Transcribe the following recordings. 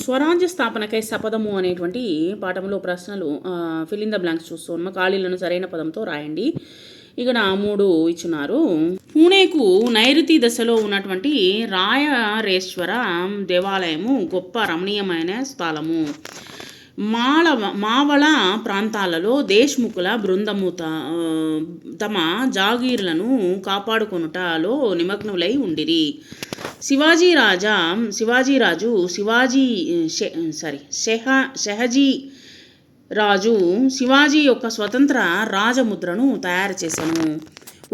స్వరాజ్య స్థాపనకై శపథము అనేటువంటి పాఠంలో ప్రశ్నలు ఫిల్ ఇన్ ద బ్లాంక్స్ చూస్తూ ఉన్నాం. ఖాళీలను సరైన పదంతో రాయండి. ఇక్కడ 3 ఇచ్చున్నారు. పూణేకు నైరుతి దశలో ఉన్నటువంటి రాయరేశ్వర దేవాలయము గొప్ప రమణీయమైన స్థలము. మావళ ప్రాంతాలలో దేశ్ముఖుల బృందము తమ జాగీర్లను కాపాడుకొనుటలో నిమగ్నులై ఉండిరి. షెహజీ రాజు శివాజీ యొక్క స్వతంత్ర రాజముద్రను తయారు చేశాను.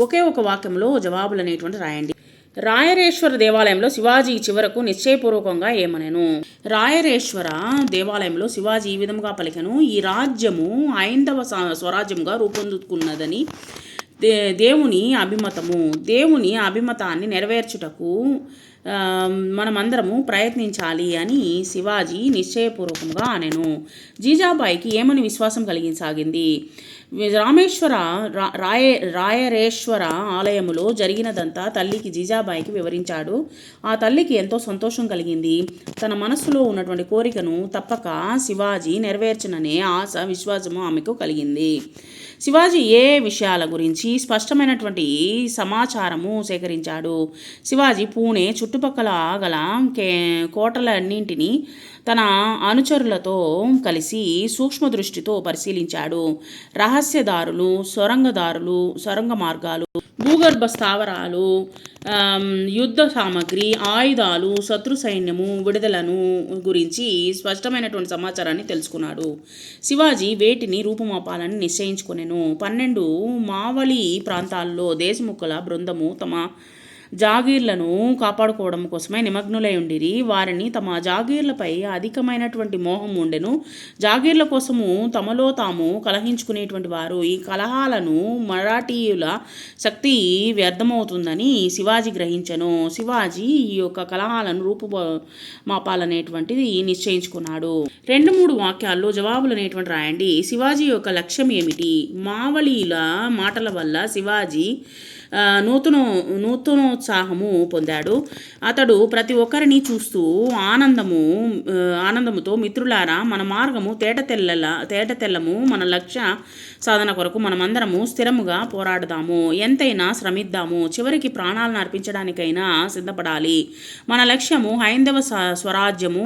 ఒకే ఒక వాక్యంలో జవాబులు అనేటువంటి రాయండి. రాయరేశ్వర దేవాలయంలో శివాజీ చివరకు నిశ్చయపూర్వకంగా ఏమనెను? రాయరేశ్వర దేవాలయంలో శివాజీ ఈ విధముగా పలికెను: ఈ రాజ్యము హైందవ స్వరాజ్యంగా రూపొందుకున్నదని దేవుని అభిమతాన్ని నెరవేర్చుటకు మనమందరము ప్రయత్నించాలి అని శివాజీ నిశ్చయపూర్వకంగా అనెను. జీజాబాయికి ఏమని విశ్వాసం కలిగించాగింది? రాయరేశ్వర ఆలయములో జరిగినదంతా తల్లికి జీజాబాయికి వివరించాడు. ఆ తల్లికి ఎంతో సంతోషం కలిగింది. తన మనస్సులో ఉన్నటువంటి కోరికను తప్పక శివాజీ నెరవేర్చననే ఆశ, విశ్వాసము ఆమెకు కలిగింది. శివాజీ ఏ విషయాల గురించి స్పష్టమైనటువంటి సమాచారము సేకరించాడు? శివాజీ పూణే చుట్టుపక్కల గల కోటలన్నింటినీ తన అనుచరులతో కలిసి సూక్ష్మ దృష్టితో పరిశీలించాడు. రహస్యదారులు, సొరంగ మార్గాలు, భూగర్భ స్థావరాలు, యుద్ధ సామగ్రి, ఆయుధాలు, శత్రు సైన్యము విడుదలను గురించి స్పష్టమైనటువంటి సమాచారాన్ని తెలుసుకున్నాడు. శివాజీ వేటిని రూపుమాపాలని నిశ్చయించుకొనెను. 12 మావళి ప్రాంతాల్లో దేశముఖుల బృందము తమ జాగీర్లను కాపాడుకోవడం కోసమే నిమగ్నులై ఉండిరి. వారిని తమ జాగీర్లపై అధికమైనటువంటి మోహం ఉండెను. జాగీర్ల కోసము తమలో తాము కలహించుకునేటువంటి వారు. ఈ కలహాలను మరాఠీయుల శక్తి వ్యర్థమవుతుందని శివాజీ గ్రహించెను. శివాజీ ఈ యొక్క కలహాలను రూపుమాపాలనేటువంటిది నిశ్చయించుకున్నాడు. 2-3 వాక్యాల్లో జవాబులు అనేటువంటి రాయండి. శివాజీ యొక్క లక్ష్యం ఏమిటి? మావళీల మాటల వల్ల శివాజీ నూతనోత్సాహము పొందాడు. అతడు ప్రతి ఒక్కరిని చూస్తూ ఆనందముతో, మిత్రులారా, మన మార్గము తేటతెల్లము. మన లక్ష్య సాధన కొరకు మనమందరము స్థిరముగా పోరాడదాము. ఎంతైనా శ్రమిద్దాము. చివరికి ప్రాణాలను అర్పించడానికైనా సిద్ధపడాలి. మన లక్ష్యము హైందవ స్వరాజ్యము.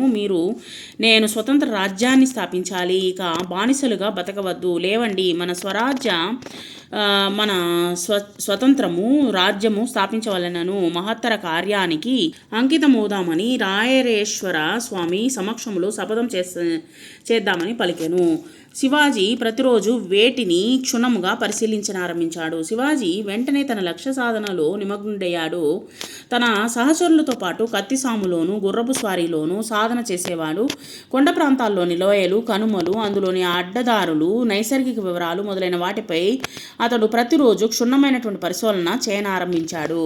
నేను స్వతంత్ర రాజ్యాన్ని స్థాపించాలి. ఇక బానిసలుగా బతకవద్దు. లేవండి, మన స్వతంత్రము రాజ్యము స్థాపించవలెనను మహత్తర కార్యానికి అంకితమవుదామని రాయరేశ్వర స్వామి సమక్షంలో శపథం చేద్దామని పలికెను. శివాజీ ప్రతిరోజు వేటిని క్షుణ్ణముగా పరిశీలించనారంభించాడు. శివాజీ వెంటనే తన లక్ష్య సాధనలో నిమగ్నుడయ్యాడు. తన సహచరులతో పాటు కత్తిసాములోను, గుర్రపు స్వారీలోను సాధన చేసేవాడు. కొండ ప్రాంతాల్లోని లోయలు, కనుమలు, అందులోని అడ్డదారులు, నైసర్గిక వివరాలు మొదలైన వాటిపై అతడు ప్రతిరోజు క్షుణ్ణమైనటువంటి పరిశోధన చేయనారంభించాడు.